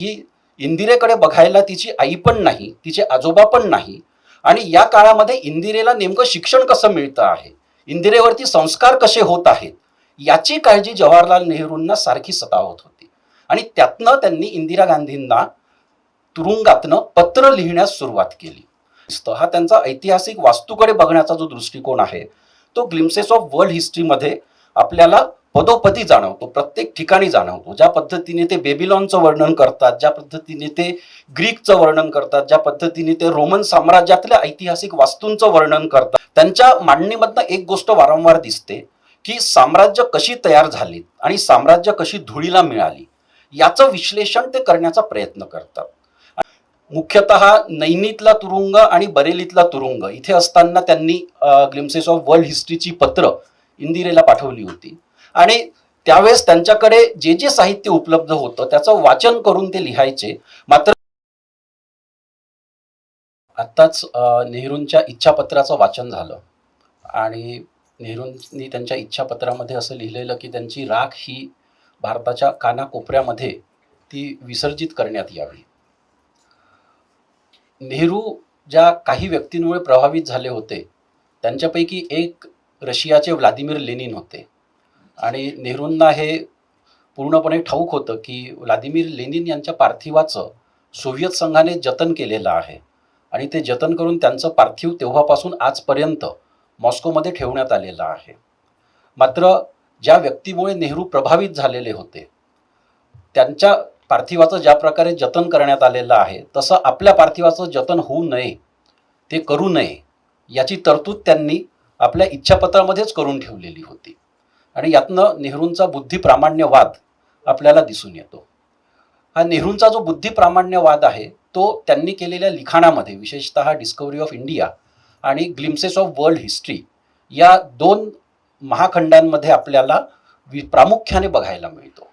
की इंदिरेकडे बघायला तिची आई पण नाही, तिचे आजोबा पण नाही, आणि या काळामध्ये इंदिरेला नेमकं शिक्षण कसं मिळतं आहे, इंदिरेवरती संस्कार कसे होत आहेत, याची काळजी जवाहरलाल नेहरूंना सारखी सतावत होती. आणि त्यातनं त्यांनी इंदिरा गांधींना तुरुंगातनं पत्र लिहिण्यास सुरुवात केली. हा त्यांचा ऐतिहासिक वास्तूकडे बघण्याचा जो दृष्टिकोन आहे तो ग्लिम्सेस ऑफ वर्ल्ड हिस्ट्रीमध्ये आपल्याला पदोपदी जाणवतो, प्रत्येक ठिकाणी जाणवतो. ज्या पद्धतीने ते बेबिलॉनचं वर्णन करतात, ज्या पद्धतीने ते ग्रीकचं वर्णन करतात, ज्या पद्धतीने ते रोमन साम्राज्यातल्या ऐतिहासिक वास्तूंचं वर्णन करतात, त्यांच्या मांडणीमधनं एक गोष्ट वारंवार दिसते की साम्राज्य कशी तयार झाली आणि साम्राज्य कशी धुळीला मिळाली याचं विश्लेषण ते करण्याचा प्रयत्न करतात. मुख्यतः नैनीतला तुरुंग आणि बरेलीतला तुरुंग इथे असताना त्यांनी ग्लिम्सेस ऑफ वर्ल्ड हिस्ट्रीची पत्र इंदिरेला पाठवली होती. आणि त्यावेळेस त्यांच्याकडे जे जे साहित्य उपलब्ध होतं त्याचं वाचन करून ते लिहायचे. मात्र आत्ताच नेहरूंच्या इच्छापत्राचं वाचन झालं आणि नेहरूंनी त्यांच्या इच्छापत्रामध्ये असं लिहिलेलं की त्यांची राख ही भारताच्या कानाकोपऱ्यामध्ये ती विसर्जित करण्यात यावी. नेहरू ज्या काही व्यक्तींमुळे प्रभावित झाले होते त्यांच्यापैकी एक रशियाचे व्लादिमीर लेनिन होते. आणि नेहरूंना हे पूर्णपणे ठाऊक होतं की व्लादिमीर लेनिन यांच्या पार्थिवाचं सोव्हिएत संघाने जतन केलेलं आहे आणि ते जतन करून त्यांचं पार्थिव तेव्हापासून आजपर्यंत मॉस्कोमध्ये ठेवण्यात आलेलं आहे. मात्र ज्या व्यक्तीमुळे नेहरू प्रभावित झालेले होते त्यांच्या पार्थिवाचं ज्या प्रकारे जतन करण्यात आलेलं आहे तसं आपल्या पार्थिवाचं जतन होऊ नये, ते करू नये याची तरतूद त्यांनी आपल्या इच्छापत्रामध्येच करून ठेवलेली होती. आणि यातनं नेहरूंचा बुद्धिप्रामाण्यवाद आपल्याला दिसून येतो. हा नेहरूंचा जो बुद्धिप्रामाण्यवाद आहे तो त्यांनी केलेल्या लिखाणामध्ये विशेषतः डिस्कव्हरी ऑफ इंडिया आणि ग्लिम्सेस ऑफ वर्ल्ड हिस्ट्री या दोन महाखंडांमध्ये आपल्याला प्रामुख्याने बघायला मिळतो.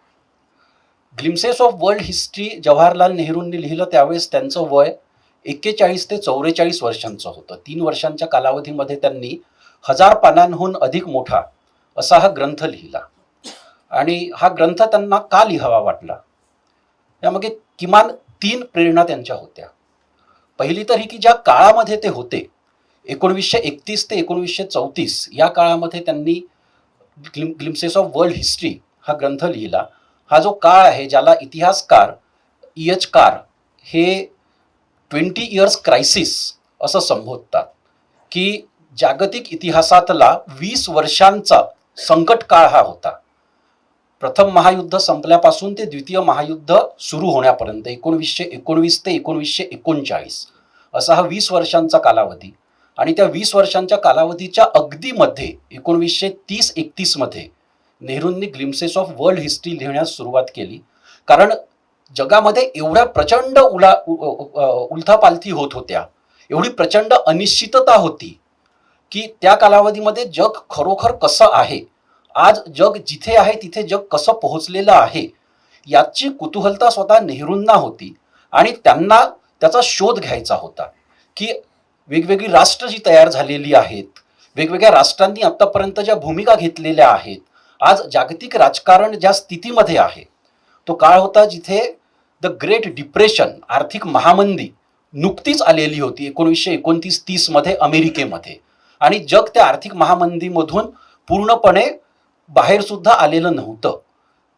Glimpses of world history Jawaharlal नेहरूंनी लिहिलं त्यावेळेस त्यांचं वय 41 ते 44 वर्षांचं होतं. 3 वर्षांच्या कालावधीमध्ये त्यांनी 1000 पानांहून अधिक मोठा असा हा ग्रंथ लिहिला. आणि हा ग्रंथ त्यांना का लिहावा वाटला यामागे किमान 3 प्रेरणा त्यांच्या होत्या. पहिली तर ही की ज्या काळामध्ये ते होते 1931 ते 1934 या काळामध्ये त्यांनी ग्लिम्सेस ऑफ वर्ल्ड हिस्ट्री हा ग्रंथ लिहिला. हा जो काळ आहे ज्याला इतिहासकार EH कार हे 20 इयर्स क्रायसिस असं संबोधतात की जागतिक इतिहासातला 20 वर्षांचा संकट काळ हा होता. प्रथम महायुद्ध संपल्यापासून ते द्वितीय महायुद्ध सुरू होण्यापर्यंत 1919 ते 1939 असा हा 20 वर्षांचा कालावधी. आणि त्या 20 वर्षांच्या कालावधीच्या अगदी मध्ये 1930-31 मध्ये नेहरूंनी ग्लिम्सेस ऑफ वर्ल्ड हिस्ट्री लिहिण्यास सुरुवात केली. कारण जगामध्ये एवढ्या प्रचंड उलथापालथी होत होत्या, एवढी प्रचंड अनिश्चितता होती की त्या कालावधीमध्ये जग खरोखर कसं आहे, आज जग जिथे आहे तिथे जग कसं पोहोचलेलं आहे याची कुतूहलता स्वतः नेहरूंना होती. आणि त्यांना त्याचा शोध घ्यायचा होता की वेगवेगळी राष्ट्र जी तयार झालेली आहेत, वेगवेगळ्या राष्ट्रांनी आतापर्यंत ज्या भूमिका घेतलेल्या आहेत, आज जागतिक राजकारण ज्या स्थितीमध्ये आहे तो काळ होता जिथे द ग्रेट डिप्रेशन आर्थिक महामंदी नुकतीच आलेली होती 1929-30 मध्ये अमेरिकेमध्ये. आणि जग त्या आर्थिक महामंदीमधून पूर्णपणे बाहेर सुद्धा आलेलं नव्हतं.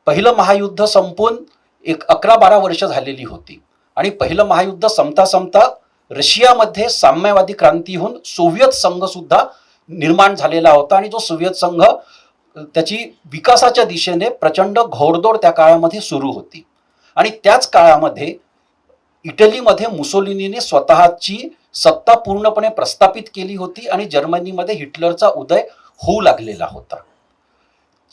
पहिलं महायुद्ध संपून 11-12 वर्ष झालेली होती आणि पहिलं महायुद्ध संपता संपता रशियामध्ये साम्यवादी क्रांतीहून सोव्हिएत संघ सुद्धा निर्माण झालेला होता. आणि जो सोव्हिएत संघ त्याची विकासाच्या दिशेने प्रचंड घोडदौड त्या काळामध्ये सुरू होती. आणि त्याच काळामध्ये इटलीमध्ये मुसोलिनीने स्वतःची सत्ता पूर्णपणे प्रस्थापित केली होती आणि जर्मनीमध्ये हिटलरचा उदय होऊ लागलेला होता.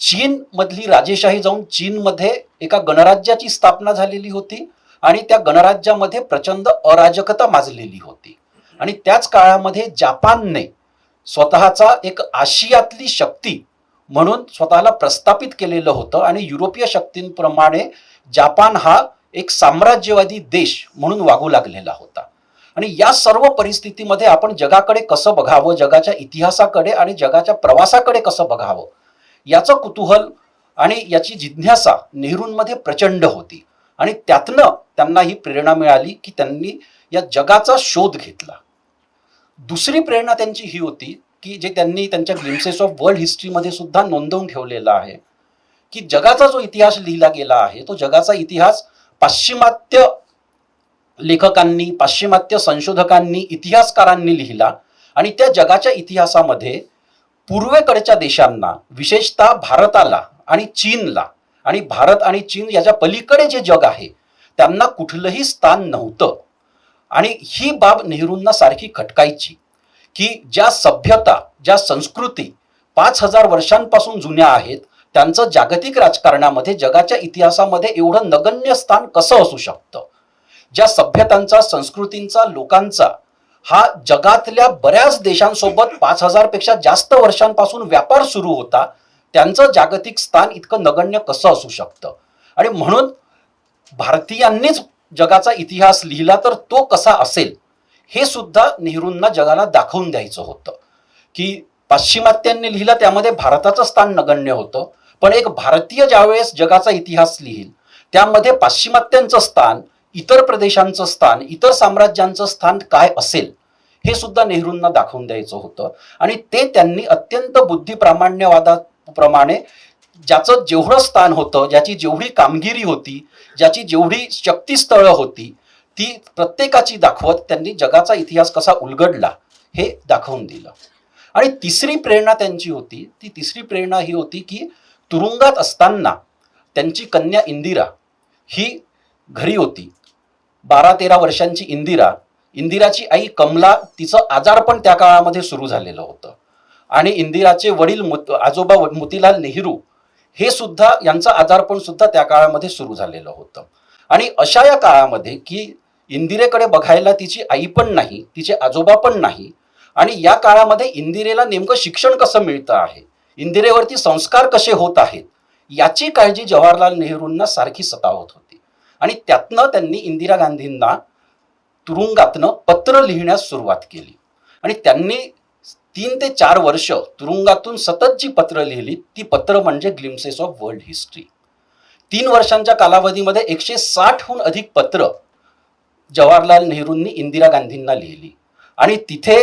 चीन मधली राजेशाही जाऊन चीनमध्ये एका गणराज्याची स्थापना झालेली होती आणि त्या गणराज्यामध्ये प्रचंड अराजकता माजलेली होती. आणि त्याच काळामध्ये जपानने स्वतःचा एक आशियातली शक्ती म्हणून स्वतःला प्रस्थापित केलेलं होतं आणि युरोपीय शक्तींप्रमाणे जपान हा एक साम्राज्यवादी देश म्हणून वागू लागलेला होता. आणि या सर्व परिस्थितीमध्ये आपण जगाकडे कसं बघावं, जगाच्या इतिहासाकडे आणि जगाच्या प्रवासाकडे कसं बघावं याचं कुतूहल आणि याची जिज्ञासा नेहरूंमध्ये प्रचंड होती. आणि त्यातनं त्यांना ही प्रेरणा मिळाली की त्यांनी या जगाचा शोध घेतला. दुसरी प्रेरणा त्यांची ही होती की जे त्यांनी त्यांच्या ग्लिम्सेस ऑफ वर्ल्ड हिस्ट्रीमध्ये सुद्धा नोंदवून ठेवलेला आहे की जगाचा जो इतिहास लिहिला गेला आहे तो जगाचा इतिहास पाश्चिमात्य लेखकांनी, पाश्चिमात्य संशोधकांनी, इतिहासकारांनी लिहिला आणि त्या जगाच्या इतिहासामध्ये पूर्वेकडच्या देशांना, विशेषतः भारताला आणि चीनला, आणि भारत आणि चीन याच्या पलीकडे जे जग आहे त्यांना कुठलंही स्थान नव्हतं. आणि ही बाब नेहरूंना सारखी खटकायची की ज्या सभ्यता, ज्या संस्कृती 5,000 वर्षांपासून जुन्या आहेत त्यांचं जागतिक राजकारणामध्ये, जगाच्या इतिहासामध्ये एवढं नगण्य स्थान कसं असू शकतं. ज्या सभ्यतांचा, संस्कृतींचा, लोकांचा हा जगातल्या बऱ्याच देशांसोबत 5,000 पेक्षा जास्त वर्षांपासून व्यापार सुरू होता, त्यांचं जागतिक स्थान इतकं नगण्य कसं असू शकतं. आणि म्हणून भारतीयांनीच जगाचा इतिहास लिहिला तर तो कसा असेल हे सुद्धा नेहरूंना जगाला दाखवून द्यायचं होतं. की पाश्चिमात्यांनी लिहिला त्यामध्ये भारताचं स्थान नगण्य होतं, पण एक भारतीय ज्यावेळेस जगाचा इतिहास लिहिल त्यामध्ये पाश्चिमात्यांचं स्थान, इतर प्रदेशांचं स्थान, इतर साम्राज्यांचं स्थान काय असेल हे सुद्धा नेहरूंना दाखवून द्यायचं होतं. आणि ते त्यांनी अत्यंत बुद्धिप्रामाण्यवादाप्रमाणे ज्याचं जेवढं स्थान होतं, ज्याची जेवढी कामगिरी होती, ज्याची जेवढी शक्तीस्थळं होती ती प्रत्येकाची दाखवत त्यांनी जगाचा इतिहास कसा उलगडला हे दाखवून दिलं. आणि तिसरी प्रेरणा त्यांची होती, ती तिसरी प्रेरणा ही होती की तुरुंगात असताना त्यांची कन्या इंदिरा ही घरी होती. 12-13 वर्षांची इंदिराची आई कमला, तिचं आजारपण त्या काळामध्ये सुरू झालेलं होतं. आणि इंदिराचे वडील आजोबा मोतीलाल नेहरू हे सुद्धा, यांचं आजारपण सुद्धा त्या काळामध्ये सुरू झालेलं होतं. आणि अशा या काळामध्ये की इंदिरेकडे बघायला तिची आई पण नाही, तिचे आजोबा पण नाही, आणि या काळामध्ये इंदिरेला नेमकं शिक्षण कसं मिळतं आहे, इंदिरेवरती संस्कार कसे होत आहेत याची काळजी जवाहरलाल नेहरूंना सारखी सतावत होती. आणि त्यातनं त्यांनी इंदिरा गांधींना तुरुंगातनं पत्र लिहिण्यास सुरुवात केली. आणि त्यांनी 3 ते 4 वर्ष तुरुंगातून सतत जी पत्र लिहिली ती पत्र म्हणजे ग्लिम्सेस ऑफ वर्ल्ड हिस्ट्री. 3 वर्षांच्या कालावधीमध्ये 160हून अधिक पत्र जवाहरलाल नेहरूंनी इंदिरा गांधींना लिहिली. आणि तिथे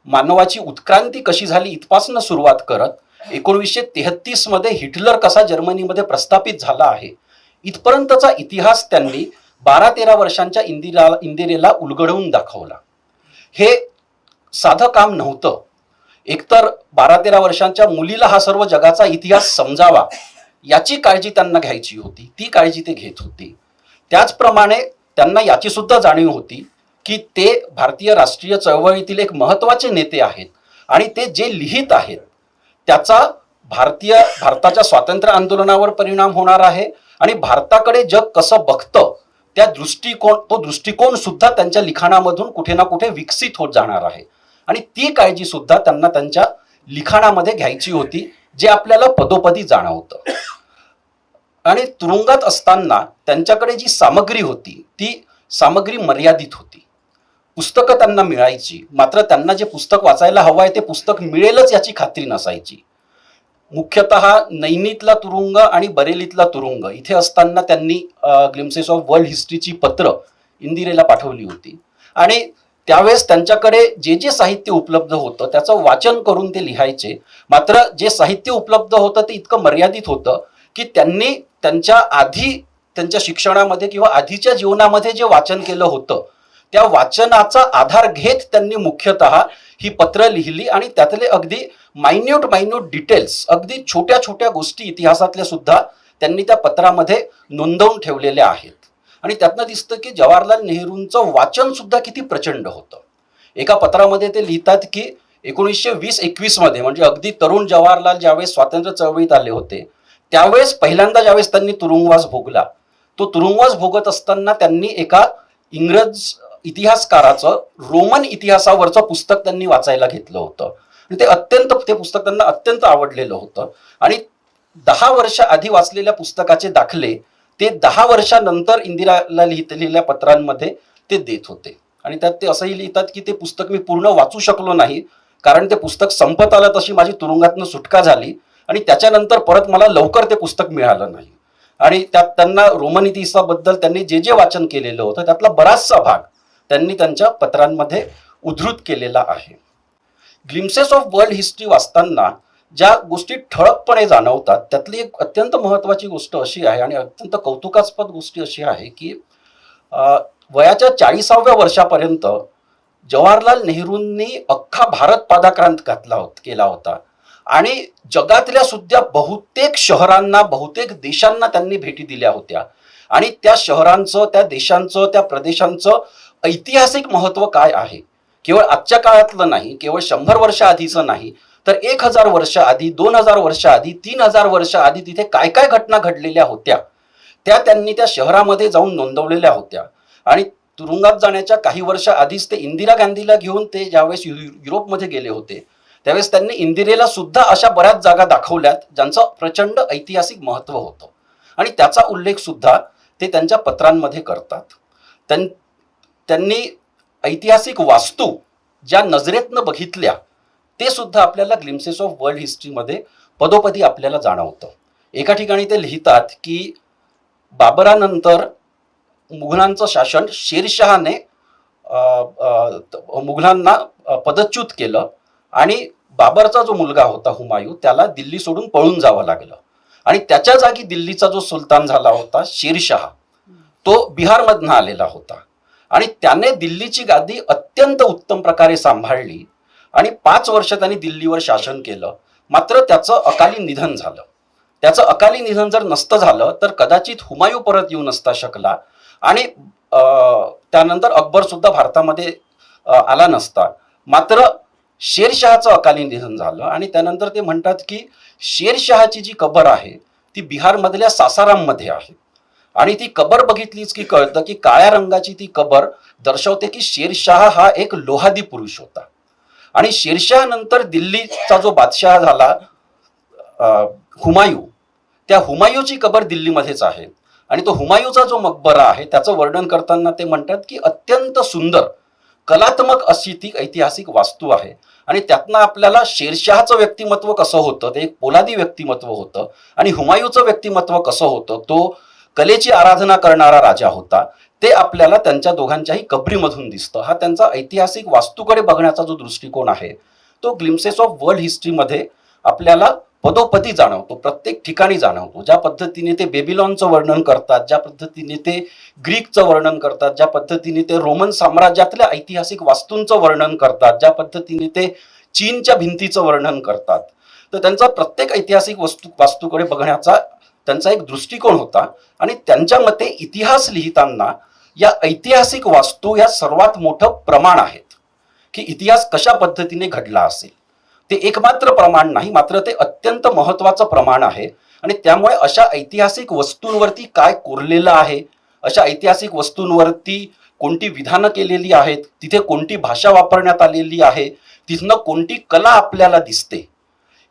मानवाची उत्क्रांती कशी झाली इथपासून सुरुवात करत 1933 मध्ये हिटलर कसा जर्मनीमध्ये प्रस्थापित झाला आहे इथपर्यंतचा इतिहास त्यांनी 12-13 वर्षांच्या इंदिरेला उलगडवून दाखवला. हे साधं काम नव्हतं. एकतर 12-13 वर्षांच्या मुलीला हा सर्व जगाचा इतिहास समजावा याची काळजी त्यांना घ्यायची होती, ती काळजी ते घेत होती. त्याचप्रमाणे त्यांना याची सुद्धा जाणीव होती की ते भारतीय राष्ट्रीय चळवळीतील एक महत्त्वाचे नेते आहेत आणि ते जे लिहित आहेत त्याचा भारताच्या स्वातंत्र्य आंदोलनावर परिणाम होणार आहे आणि भारताकडे जग कसं बघतं तो दृष्टिकोन सुद्धा त्यांच्या लिखाणामधून कुठे ना कुठे विकसित होत जाणार आहे. आणि ती काळजी सुद्धा त्यांना त्यांच्या लिखाणामध्ये घ्यायची होती, जे आपल्याला पदोपदी जाणवतं. आणि तुरुंगात असताना त्यांच्याकडे जी सामग्री होती ती सामग्री मर्यादित होती. पुस्तकं त्यांना मिळायची, मात्र त्यांना जे पुस्तक वाचायला हवं आहे ते पुस्तक मिळेलच याची खात्री नसायची. मुख्यतः नैनीतला तुरुंग आणि बरेलीतला तुरुंग इथे असताना त्यांनी ग्लिम्सेस ऑफ वर्ल्ड हिस्ट्रीची पत्र इंदिरेला पाठवली होती. आणि त्यावेळेस त्यांच्याकडे जे जे साहित्य उपलब्ध होतं त्याचं वाचन करून ते लिहायचे. मात्र जे साहित्य उपलब्ध होतं ते इतकं मर्यादित होतं की त्यांनी त्यांच्या शिक्षणामध्ये किंवा आधीच्या जीवनामध्ये जे वाचन केलं होतं त्या वाचनाचा आधार घेत त्यांनी मुख्यतः ही पत्र लिहिली. आणि त्यातले अगदी मायन्यूट डिटेल्स, अगदी छोट्या छोट्या गोष्टी इतिहासातल्या सुद्धा त्यांनी त्या पत्रामध्ये नोंदवून ठेवलेल्या आहेत. आणि त्यातनं दिसतं की जवाहरलाल नेहरूंचं वाचन सुद्धा किती प्रचंड होतं. एका पत्रामध्ये ते लिहितात की 1920-21 मध्ये म्हणजे अगदी तरुण जवाहरलाल ज्यावेळेस स्वातंत्र्य चळवळीत आले होते त्यावेळेस पहिल्यांदा ज्यावेळेस त्यांनी तुरुंगवास भोगला, तो तुरुंगवास भोगत असताना त्यांनी एका इंग्रज इतिहासकाराचं रोमन इतिहासावरचं पुस्तक त्यांनी वाचायला घेतलं होतं. ते पुस्तक त्यांना अत्यंत आवडलेलं होतं. आणि 10 वर्ष आधी वाचलेल्या पुस्तकाचे दाखले ते 10 वर्षानंतर इंदिराला लिहिलेल्या पत्रांमध्ये ते देत होते. आणि त्यात ते असंही लिहितात की ते पुस्तक मी पूर्ण वाचू शकलो नाही कारण ते पुस्तक संपत आलं, तशी माझी तुरुंगातनं सुटका झाली आणि त्याच्यानंतर परत मला लवकर ते पुस्तक मिळालं नाही. आणि त्यात त्यांना रोमन इतिहासाबद्दल त्यांनी जे जे वाचन केलेलं होतं त्यातला बराचसा भाग त्यांनी त्यांच्या पत्रांमध्ये उद्धृत केलेला आहे. ग्लिम्सेस ऑफ वर्ल्ड हिस्ट्री वाचताना ज्या गोष्टी ठळकपणे जाणवतात त्यातली एक अत्यंत महत्त्वाची गोष्ट अशी आहे आणि अत्यंत कौतुकास्पद गोष्टी अशी आहे की वयाच्या 40व्या वर्षापर्यंत जवाहरलाल नेहरूंनी अख्खा भारत पादाक्रांत केला होता आणि जगातल्या सुद्धा बहुतेक शहरांना बहुतेक देशांना त्यांनी भेटी दिल्या होत्या आणि त्या शहरांचं त्या देशांचं त्या प्रदेशांचं ऐतिहासिक महत्त्व काय आहे केवळ आजच्या काळातलं नाही, केवळ 100 वर्ष आधीचं नाही, तर 1000 वर्ष आधी, 2000 वर्ष आधी, 3000 वर्ष आधी तिथे काय काय घटना घडलेल्या होत्या त्या त्यांनी त्या शहरामध्ये जाऊन नोंदवलेल्या होत्या. आणि तुरुंगात जाण्याच्या काही वर्ष आधीच ते इंदिरा गांधीला घेऊन ते ज्यावेळेस युरोपमध्ये गेले होते त्यावेळेस त्यांनी इंदिरेला सुद्धा अशा बऱ्याच जागा दाखवल्यात ज्यांचं प्रचंड ऐतिहासिक महत्त्व होतं आणि त्याचा उल्लेख सुद्धा ते त्यांच्या पत्रांमध्ये करतात. त्यांनी ऐतिहासिक वास्तू ज्या नजरेतनं बघितल्या ते सुद्धा आपल्याला ग्लिम्सेस ऑफ वर्ल्ड हिस्ट्रीमध्ये पदोपदी आपल्याला जाणवतं. एका ठिकाणी ते लिहितात की बाबरानंतर मुघलांचं शासन शेरशहाने मुघलांना पदच्युत केलं आणि बाबरचा जो मुलगा होता हुमायूं त्याला दिल्ली सोडून पळून जावं लागलं आणि त्याच्या जागी दिल्लीचा जो सुलतान झाला होता शेरशहा तो बिहारमधनं आलेला होता आणि त्याने दिल्लीची गादी अत्यंत उत्तम प्रकारे सांभाळली आणि 5 वर्ष त्यांनी दिल्लीवर शासन केलं. मात्र त्याचं अकाली निधन झालं. त्याचं अकाली निधन जर नसतं झालं तर कदाचित हुमायूं परत येऊ नसता शकला आणि त्यानंतर अकबर सुद्धा भारतामध्ये आला नसता. मात्र शेरशहाचं अकाली निधन झालं आणि त्यानंतर ते म्हणतात की शेरशहाची जी कबर आहे ती बिहारमधल्या सासाराममध्ये आहे आणि ती कबर बघितलीच की कळतं की काळ्या रंगाची ती कबर दर्शवते की शेरशाह हा एक लोहादी पुरुष होता. आणि शेरशाह नंतर दिल्लीचा जो बादशाह झाला हुमायूं, त्या हुमायूंची कबर दिल्लीमध्येच आहे आणि तो हुमायूंचा जो मकबरा आहे त्याचं वर्णन करताना ते म्हणतात की अत्यंत सुंदर कलात्मक अशी ती ऐतिहासिक वास्तू आहे आणि त्यातनं आपल्याला शेरशहाचं व्यक्तिमत्व कसं होतं ते एक पोलादी व्यक्तिमत्व होतं आणि हुमायूंचं व्यक्तिमत्व कसं होतं तो कलेची आराधना करणारा राजा होता ते आपल्याला त्यांच्या दोघांच्याही कबरीमधून दिसतं. हा त्यांचा ऐतिहासिक वास्तूकडे बघण्याचा जो दृष्टिकोन आहे तो ग्लिम्सेस ऑफ वर्ल्ड हिस्ट्रीमध्ये आपल्याला पदोपदी जाणवतो, प्रत्येक ठिकाणी जाणवतो. ज्या पद्धतीने ते बेबिलॉनचं वर्णन करतात, ज्या पद्धतीने ते ग्रीकचं वर्णन करतात, ज्या पद्धतीने ते रोमन साम्राज्यातल्या ऐतिहासिक वास्तूंचं वर्णन करतात, ज्या पद्धतीने ते चीनच्या भिंतीचं वर्णन करतात, तर त्यांचा प्रत्येक ऐतिहासिक वास्तूकडे बघण्याचा त्यांचा एक दृष्टिकोन होता आणि त्यांच्या मते इतिहास लिहिताना या ऐतिहासिक वास्तू या सर्वात मोठं प्रमाण आहेत की इतिहास कशा पद्धतीने घडला असेल. ते एकमात्र प्रमाण नाही, मात्र ते अत्यंत महत्त्वाचं प्रमाण आहे आणि त्यामुळे अशा ऐतिहासिक वस्तूंवरती काय कोरलेलं आहे, अशा ऐतिहासिक वस्तूंवरती कोणती विधानं केलेली आहेत, तिथे कोणती भाषा वापरण्यात आलेली आहे, तिथनं कोणती कला आपल्याला दिसते,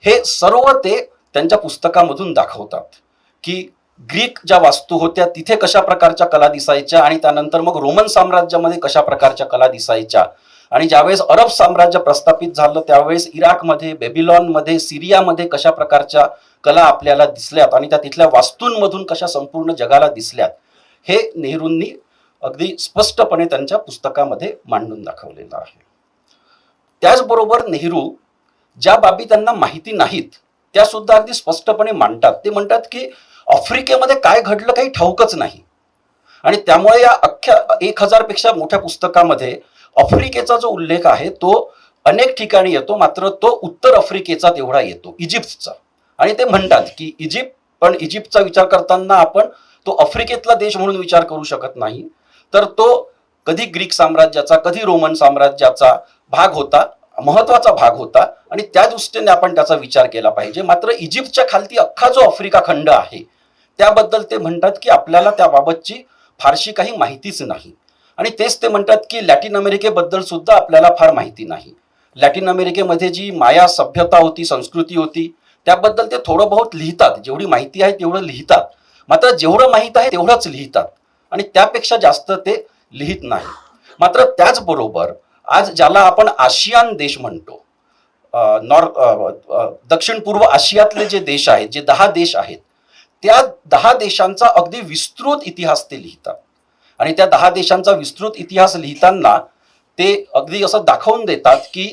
हे सर्व ते त्यांच्या पुस्तकामधून दाखवतात की ग्रीक ज्या वास्तू होत्या तिथे कशा प्रकारच्या कला दिसायच्या आणि त्यानंतर मग रोमन साम्राज्यामध्ये कशा प्रकारच्या कला दिसायच्या आणि ज्यावेळेस अरब साम्राज्य प्रस्थापित झालं त्यावेळेस इराकमध्ये, बेबिलॉनमध्ये, सिरियामध्ये कशा प्रकारच्या कला आपल्याला दिसल्यात आणि त्या तिथल्या वास्तूंमधून कशा संपूर्ण जगाला दिसल्यात हे नेहरूंनी अगदी स्पष्टपणे त्यांच्या पुस्तकामध्ये मांडून दाखवलेलं आहे. त्याचबरोबर नेहरू ज्या बाबी त्यांना माहिती नाहीत त्या सुद्धा अगदी स्पष्टपणे मांडतात. ते म्हणतात की आफ्रिकेमध्ये काय घडलं काही ठाऊकच नाही आणि त्यामुळे या अख्ख्या 1000 पेक्षा मोठ्या पुस्तकामध्ये आफ्रिकेचा जो उल्लेख आहे तो अनेक ठिकाणी येतो, मात्र तो उत्तर आफ्रिकेचा तेवढा येतो, इजिप्तचा. आणि ते म्हणतात की पण इजिप्तचा विचार करताना आपण तो आफ्रिकेतला देश म्हणून विचार करू शकत नाही, तर तो कधी ग्रीक साम्राज्याचा कधी रोमन साम्राज्याचा भाग होता, महत्वाचा भाग होता आणि त्या दृष्टीने आपण त्याचा विचार केला पाहिजे. मात्र इजिप्तच्या खालती अख्खा जो आफ्रिका खंड आहे त्याबद्दल ते म्हणतात की आपल्याला त्याबाबतची फारशी काही माहितीच नाही आणि तेच ते म्हणतात की लॅटिन अमेरिकेबद्दल सुद्धा आपल्याला फार माहिती नाही. लॅटिन अमेरिकेमध्ये जी माया सभ्यता होती, संस्कृती होती, त्याबद्दल ते थोडं बहुत लिहितात, जेवढी माहिती आहे तेवढं लिहितात, मात्र जेवढं माहित आहे तेवढंच लिहितात आणि त्यापेक्षा जास्त ते लिहित नाही. मात्र त्याचबरोबर आज ज्याला आपण आशियान देश म्हणतो, दक्षिण पूर्व आशियातले जे देश आहेत, जे 10 देश आहेत, त्या 10 देशांचा अगदी विस्तृत इतिहास ते लिहितात. आणि त्या 10 देशांचा विस्तृत इतिहास लिहिताना ते अगदी असं दाखवून देतात की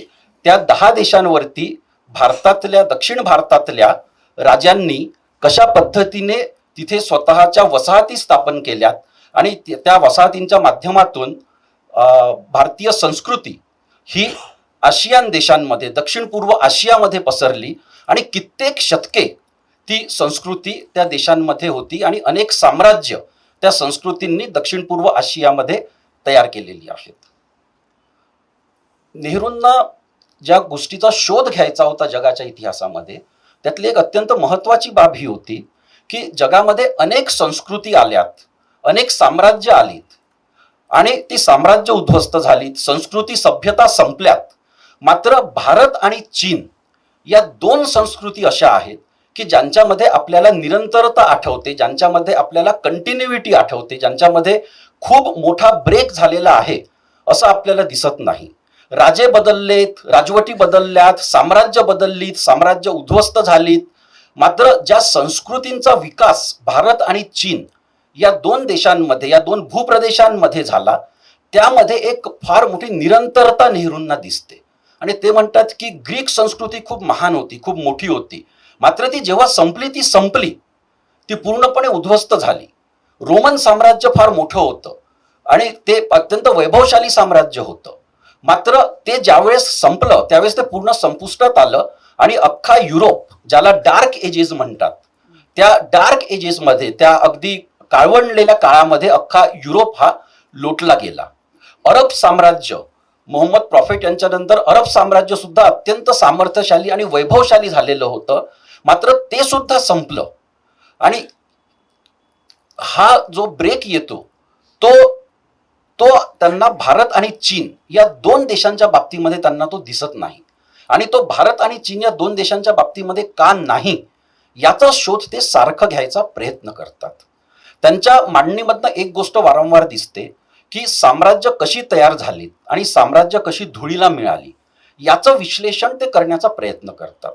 त्या 10 देशांवरती दक्षिण भारतातल्या राजांनी कशा पद्धतीने तिथे स्वतःच्या वसाहती स्थापन केल्यात आणि त्या वसाहतींच्या माध्यमातून भारतीय संस्कृती ही आशियान देशांमध्ये, दक्षिण पूर्व आशियामध्ये पसरली आणि कित्येक शतके ती संस्कृती त्या देशांमध्ये होती आणि अनेक साम्राज्य त्या संस्कृतींनी दक्षिण पूर्व आशियामध्ये तयार केलेली आहेत. नेहरूंना ज्या गोष्टीचा शोध घ्यायचा होता जगाच्या इतिहासामध्ये, त्यातली एक अत्यंत महत्वाची बाब ही होती की जगामध्ये अनेक संस्कृती आल्यात, अनेक साम्राज्य आलीत आणि ती साम्राज्य उद्ध्वस्त झालीत, संस्कृती सभ्यता संपल्यात. मात्र भारत आणि चीन या 2 संस्कृती अशा आहेत की ज्यांच्यामध्ये आपल्याला निरंतरता आठवते, ज्यांच्यामध्ये आपल्याला कंटिन्युइटी आठवते, ज्यांच्यामध्ये खूप मोठा ब्रेक झालेला आहे असं आपल्याला दिसत नाही. राजे बदललेत, राजवटी बदलल्यात, साम्राज्य बदललीत, साम्राज्य उद्ध्वस्त झालीत. मात्र ज्या संस्कृतींचा विकास भारत आणि चीन या 2 देशांमध्ये, या 2 भूप्रदेशांमध्ये झाला, त्यामध्ये एक फार मोठी निरंतरता नेहरूंना दिसते. आणि ते म्हणतात की ग्रीक संस्कृती खूप महान होती, खूप मोठी होती, मात्र ती जेव्हा संपली ती पूर्णपणे उद्ध्वस्त झाली. रोमन साम्राज्य फार मोठं होतं आणि ते अत्यंत वैभवशाली साम्राज्य होतं, मात्र ते ज्यावेळेस संपलं त्यावेळेस ते पूर्ण संपुष्टात आलं आणि अख्खा युरोप, ज्याला डार्क एजेस म्हणतात, त्या डार्क एजेसमध्ये, त्या अगदी काळवंडलेल्या काळामध्ये अख्खा युरोप हा लोटला गेला. अरब साम्राज्य, मोहम्मद प्रॉफिट यांच्यानंतर अरब साम्राज्य सुद्धा अत्यंत सामर्थ्यशाली आणि वैभवशाली झालेलं होतं, मात्र ते सुद्धा संपलं. आणि हा जो ब्रेक येतो तो त्यांना भारत आणि चीन या 2 देशांच्या बाबतीमध्ये त्यांना तो दिसत नाही. आणि तो भारत आणि चीन या 2 देशांच्या बाबतीमध्ये का नाही याचा शोध ते सारखं घ्यायचा प्रयत्न करतात. त्यांच्या मांडणीमधनं एक गोष्ट वारंवार दिसते की साम्राज्य कशी तयार झाली आणि साम्राज्य कशी धुळीला मिळाली याचं विश्लेषण ते करण्याचा प्रयत्न करतात.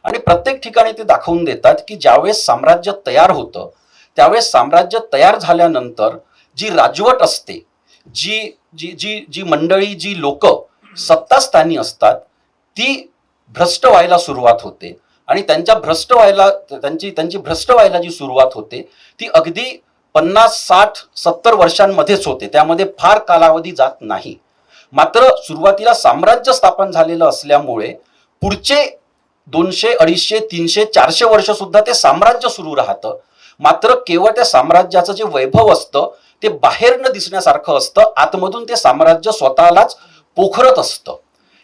आणि प्रत्येक ठिकाणी ते दाखवून देतात की ज्यावेळेस साम्राज्य तयार होतं त्यावेळेस साम्राज्य तयार झाल्यानंतर जी राजवट असते, जी जी जी जी मंडळी, जी लोक सत्तास्थानी असतात, ती भ्रष्ट व्हायला सुरुवात होते. आणि त्यांची भ्रष्ट व्हायला जी सुरुवात होते ती अगदी 50, 60, 70 वर्षांमध्येच होते, त्यामध्ये फार कालावधी जात नाही. मात्र सुरुवातीला साम्राज्य स्थापन झालेलं असल्यामुळे पुढचे 200, 250, 300, 400 वर्ष सुद्धा ते साम्राज्य सुरू राहतं. मात्र केवळ त्या साम्राज्याचं जे वैभव असतं ते बाहेरनं दिसण्यासारखं असतं, आतमधून ते साम्राज्य स्वतःलाच पोखरत असतं.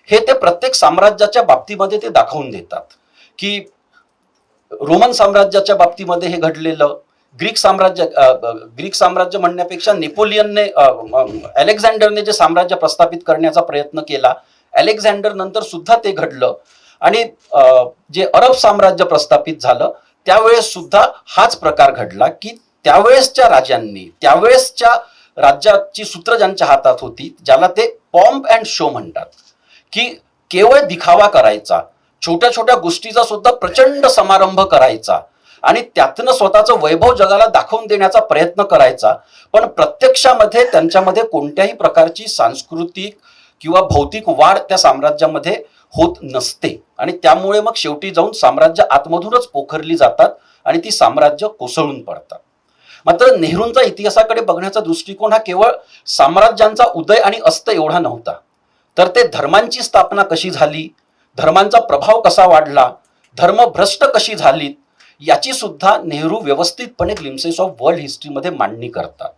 हे ते प्रत्येक साम्राज्याच्या बाबतीमध्ये ते दाखवून देतात की रोमन साम्राज्याच्या बाबतीमध्ये हे घडलेलं, ग्रीक साम्राज्य म्हणण्यापेक्षा नेपोलियनने, अलेक्झांडरने जे साम्राज्य प्रस्थापित करण्याचा प्रयत्न केला, अलेक्झांडर नंतर सुद्धा ते घडलं. आणि जे अरब साम्राज्य प्रस्थापित झालं त्यावेळेस सुद्धा हाच प्रकार घडला की त्यावेळेसच्या राजांनी, त्यावेळेसच्या राज्याची सूत्र ज्यांच्या हातात होती, ज्याला ते पॉम्प अँड शो म्हणतात, की केवळ दिखावा करायचा, छोट्या छोट्या गोष्टीचा सुद्धा प्रचंड समारंभ करायचा आणि त्यातनं स्वतःचं वैभव जगाला दाखवून देण्याचा प्रयत्न करायचा. पण प्रत्यक्षामध्ये त्यांच्यामध्ये कोणत्याही प्रकारची सांस्कृतिक किंवा भौतिक वाढ त्या साम्राज्यामध्ये होत नसते आणि त्यामुळे मग शेवटी जाऊन साम्राज्य आतमधूनच पोखरली जातात आणि ती साम्राज्य कोसळून पडतात. मात्र नेहरूंचा इतिहासाकडे बघण्याचा दृष्टिकोन हा केवळ साम्राज्यांचा उदय आणि अस्त एवढा नव्हता, तर ते धर्मांची स्थापना कशी झाली, धर्मांचा प्रभाव कसा वाढला, धर्मभ्रष्ट कशी झालीत याची सुद्धा नेहरू व्यवस्थितपणे ग्लिम्सेस ऑफ वर्ल्ड हिस्ट्रीमध्ये मांडणी करतात.